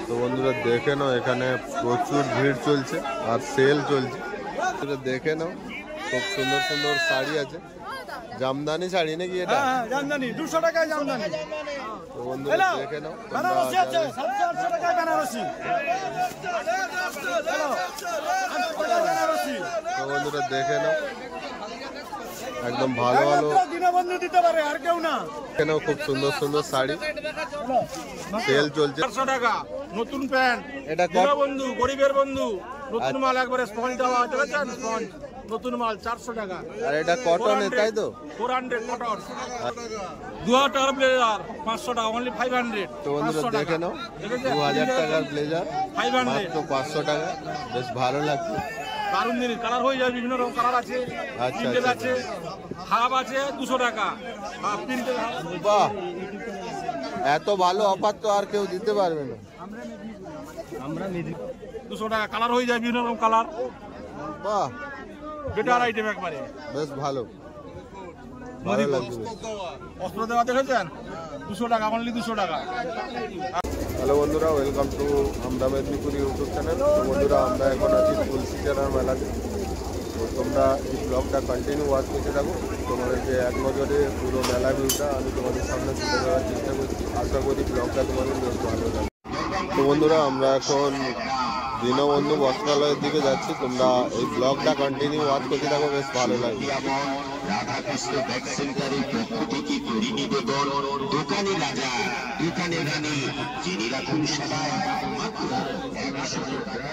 তো বন্ধুরা দেখে নাও, এখানে প্রচুর ভিড় চলছে আর সেল চলছে। দেখে নাও, খুব সুন্দর সুন্দর শাড়ি আছে। জামদানি শাড়ি নাকি এটা? জামদানি 200 টাকায় জামদানি। তো বন্ধুরা দেখে নাও, বেনারসি আছে 700 টাকায় বেনারসি। তো বন্ধুরা দেখে নাও, একদম ভালো ভালো দিনবন্ধু দিতে পারে আর কেউ না। এখানেও খুব সুন্দর সুন্দর শাড়ি সেল চলছে। 400 টাকা নতুন প্যান্ট। এটা দিনবন্ধু, গরিবের বন্ধু, নতুন মাল একবারে স্পঞ্জ দেওয়া দেখেছেন, স্পঞ্জ নতুন মাল 400 টাকা। আর এটা কটন, তাই তো? 400 কটন। 2000 টাকার ব্লেজার 500 টাকা, অনলি 500। তো বন্ধুরা দেখে নাও, 2000 টাকার ব্লেজার 500, মাত্র 500 টাকা। বেশ ভালো লাগছে। দারুন জিনিস, কালার হয়ে যায়, বিভিন্ন রকম কালার আছে। আচ্ছা প্রিন্টেড আচ্ছা, আছে, হাফ আছে 200 টাকা, হাফ প্রিন্টেড। বাহ, এত ভালো অফার তো আর কেউ দিতে পারবে না। আমরা 200 টাকা, কালার হয়ে যায়, বিভিন্ন রকম কালার। বাহ, বেটার আইটেম একবারে, বেশ ভালো ভালো লাগছে। অস্ত্র দেওয়া দেখেছেন, 200 টাকা, অনলি 200 টাকা। হ্যালো বন্ধুরা, ওয়েলকাম টু আমরা মেদিনীপুর ইউটিউব চ্যানেল। তো বন্ধুরা, আমরা এখন আছি তুলসী চারার মেলাতে। তো তোমরা এই ব্লগটা কন্টিনিউ ওয়াচ করতে থাকো। তোমাদেরকে এক নজরে পুরো মেলা ভিউটা আমি তোমাদের সামনে তুলে দেওয়ার চেষ্টা করছি। আশা করি ব্লগটা তোমাদের বেশ ভালো লাগে। তো বন্ধুরা, আমরা এখন দীনবন্ধু বস্ত্রালয়ের দিকে যাচ্ছি। তোমরা এই ব্লগটা কন্টিনিউ ওয়াচ করতে থাকো, বেশ ভালো লাগবে। রাধাকৃষ্ণ ব্যাগ সেন্টারের পক্ষ থেকে তৈরি নিবেদন, দোকানে রাজা দোকানে রানী, চিনি রাখুন সবাই মাত্র 100 টাকা।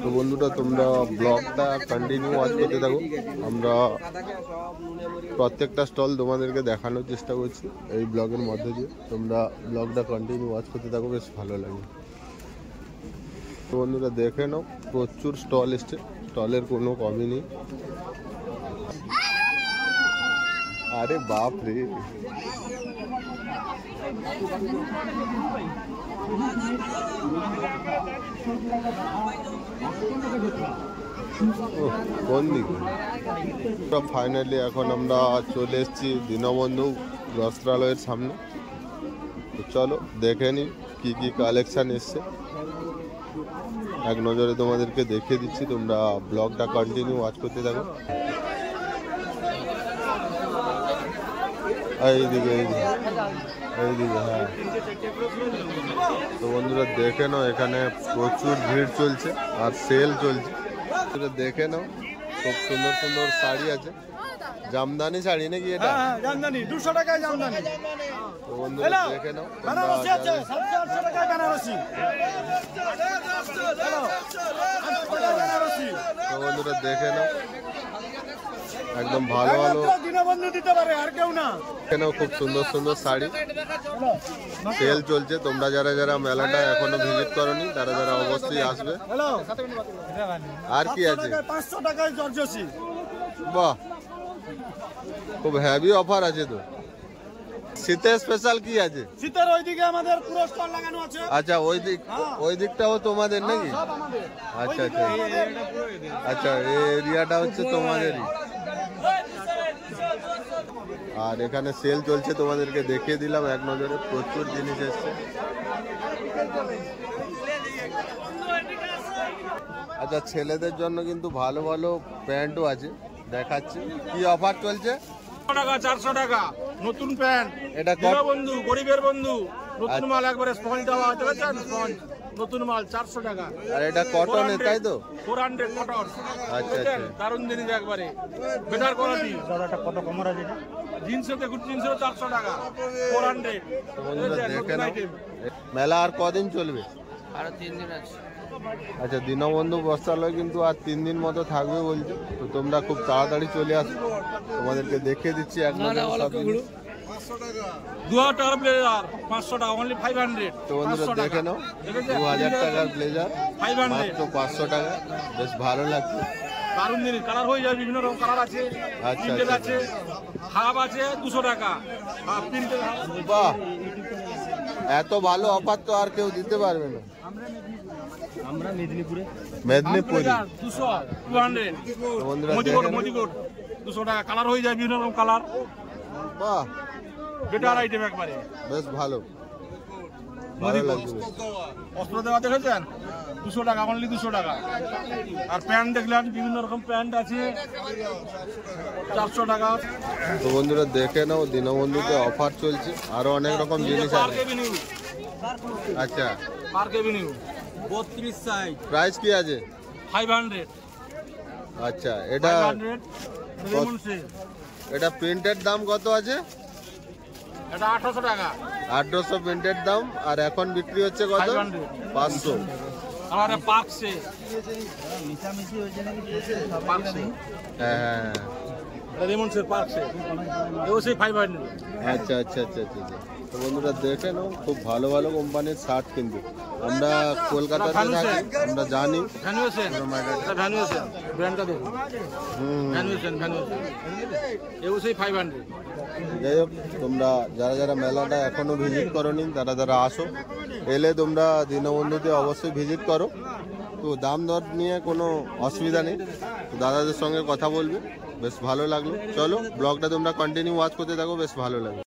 তো বন্ধুরা, তোমরা ব্লগটা কন্টিনিউ ওয়াচ করতে থাকো। আমরা প্রত্যেকটা স্টল তোমাদেরকে দেখানোর চেষ্টা করছি এই ব্লগের মধ্যে দিয়ে। তোমরা ব্লগটা কন্টিনিউ ওয়াচ করতে থাকো, বেশ ভালো লাগে। তো বন্ধুরা দেখে নাও, প্রচুর স্টল এসছে, স্টলের কোনো কমই নেই। আরে বাপ রে, কোন দিকে? ফাইনালি এখন আমরা চলে এসেছি দীনবন্ধু বস্ত্রালয়ের সামনে। তো চলো দেখে নিই কি কি কালেকশন এসছে, এক নজরে তোমাদেরকে দেখিয়ে দিচ্ছি। তোমরা ব্লগটা কন্টিনিউ ওয়াচ করতে থাকো। এইদিকে এইদিকে এইদিকে, হ্যাঁ। তো বন্ধুরা দেখে নাও, এখানে প্রচুর ভিড় চলছে আর সেল চলছে। দেখে নাও, খুব সুন্দর সুন্দর শাড়ি আছে। জামদানি শাড়ি নাকি এটা? জামদানি 200 টাকায় জামদানি। তো বন্ধুরা দেখে নাও, বেনারসি আছে 700 টাকায় বেনারসি। তো বন্ধুরা দেখে নাও, একদম ভালো ভালো দিনবন্ধু দিতে পারে আর কেউ না। এখানেও খুব সুন্দর সুন্দর শাড়ি সেল চলছে। তোমরা যারা যারা মেলাটা এখনো ভিজিট করোনি, তারা যারা অবশ্যই আসবে। আর কি আছে? 500 টাকায় জর্জেসি। বাহ, খুব হেভি অফার আছে তো। শীতের স্পেশাল কি আছে? শীতের ওইদিকে আমাদের পুরো স্টল লাগানো আছে। আচ্ছা, ওই দিকটাও তোমাদের নাকি? আচ্ছা আচ্ছা আচ্ছা, এই এরিয়াটা হচ্ছে তোমাদেরই। আর এখানে সেল চলছে, তোমাদেরকে দেখিয়ে দিলাম এক নজরে। প্রচুর জিনিস এসছে। আচ্ছা, ছেলেদের জন্য কিন্তু ভালো ভালো প্যান্টও আছে, দেখাচ্ছি। কি অফার চলছে? 400 টাকা নতুন প্যান্ট। এটা বন্ধু, গরিবের বন্ধু, নতুন মাল একবারে স্পঞ্জ দেওয়া দেখেছেন, স্পঞ্জ নতুন মাল 400 টাকা। আর এটা কটন, তাই তো? 400 কটন। আচ্ছা আচ্ছা, দারুন জিনিস একবারে, বেটার কোয়ালিটি। দাদাটা কত কম আছে এটা? জিন্সেতে গুড জিন্সেও 400 টাকা, 400। দেখে নাও, মেলা আর কদিন চলবে? আরো 3 দিন আছে। আচ্ছা, দীনবন্ধু বস্ত্রালয় কিন্তু আর 3 দিন মতো থাকবে বলছে। তো তোমরা খুব তাড়াতাড়ি চলে আসো, তোমাদেরকে দেখিয়ে দিচ্ছি এক নজরে সব জিনিস। 2000 টাকার ব্লেজার 500 টাকা, অনলি 500। তো বন্ধুরা দেখে নাও, 2000 টাকার ব্লেজার 500, মাত্র 500 টাকা। বেশ ভালো লাগছে। দারুন জিনিস, কালার হয়ে যায়, বিভিন্ন রকম কালার আছে। আচ্ছা প্রিন্টেড আচ্ছা, আছে, হাফ আছে 200 টাকা, হাফ প্রিন্টেড। বাহ, এত ভালো অফার তো আর কেউ দিতে পারবে না। আমরা মেদিনীপুরে 200 বন্ধুরা মদিকোট 200 টাকা, কালার হয়ে যায়, বিভিন্ন রকম কালার। বাহ, বেটার আইটেম একবারে। বেশ ভালো, ভালো লাগছে বেশ। অস্ত্র দেওয়া দেখেছেন 200 টাকা, অনলি 200 টাকা। আর প্যান্ট দেখলেন বিভিন্ন রকম প্যান্ট আছে 400 টাকা। তো বন্ধুরা দেখে নাও, দীনবন্ধুতে অফার চলছে, আরো অনেক রকম জিনিস পার্ক আছে। এভিনিউ, আচ্ছা, পার্ক এভিনিউ 32 সাইজ, প্রাইস কি আছে? 500, আচ্ছা, এটা 500 রেমন সে। এটা প্রিন্টের দাম কত আছে? এটা 800 টাকা। 800 প্রিন্টের দাম, আর এখন বিক্রি হচ্ছে কত? 500। 500। আর পার্ক সে, মিশামিশি হয়েছে নাকি? পার্ক সে, হ্যাঁ, রেমন সে পার্ক সে, এও সেই 500। আচ্ছা আচ্ছা আচ্ছা আচ্ছা আচ্ছা। তো বন্ধুরা দেখে নাও, খুব ভালো ভালো কোম্পানির শার্ট, কিন্তু আমরা কলকাতাতে থাকি, আমরা জানি। ভ্যানুয়েশন, এটা ভ্যানুয়েশন ব্র্যান্ডটা দেখুন। ভ্যানুয়েশন, ভ্যানুয়েশন এও সেই 500। যাই হোক, তোমরা যারা যারা মেলাটা এখনো ভিজিট করোনি, তারা যারা আসো, এলে তোমরা দীনবন্ধুতে অবশ্যই ভিজিট করো। তো দাম দর নিয়ে কোনো অসুবিধা নেই, তো দাদাদের সঙ্গে কথা বলবে, বেশ ভালো লাগলো। চলো, ব্লগটা তোমরা কন্টিনিউ ওয়াচ করতে থাকো, বেশ ভালো লাগবে।